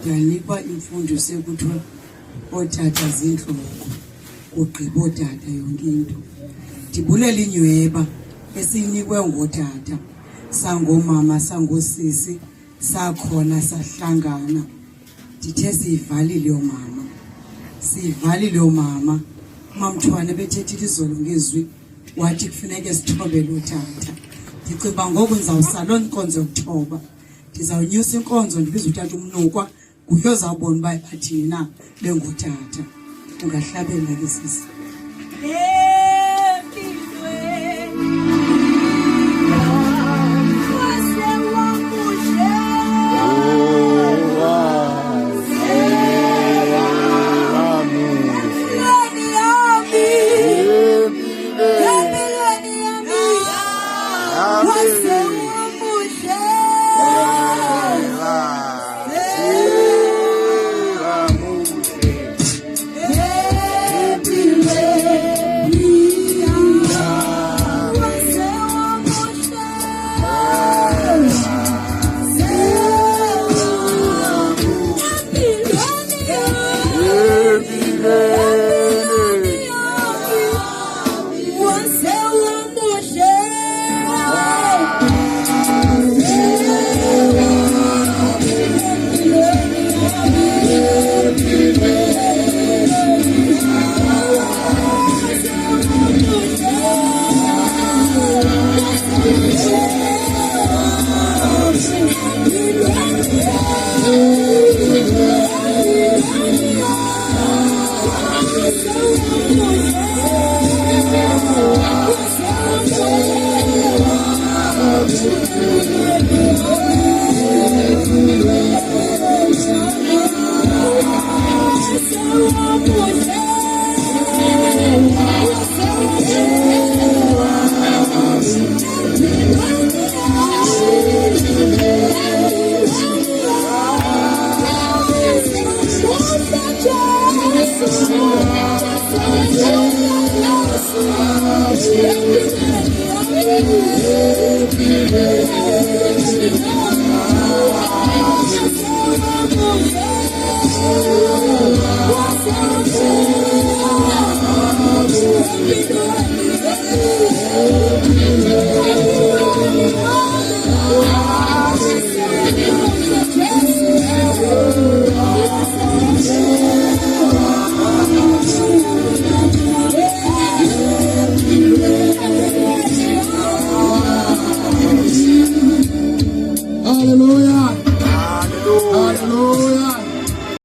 Yanikwa imfundo sekuthiwa othatha zinhloko ugqiba otata yonke into. Ndibulela inyweba esinikwe ngotata sangomama sangosisi sakhona sahlangana. Ndithe siyivalile yomama, siyivalile yomama. Mamthwane bethethile izolo ngezwi wathi kufuneka sithobele utata. Ndicinga ngoku ndizawusala inkonzo yokuthoba, ndizawunyusa inkonzo ndibiza utata umnukwa nguye ozawubona uba bathini na bengutata. Ungahlabela ke sisi. What's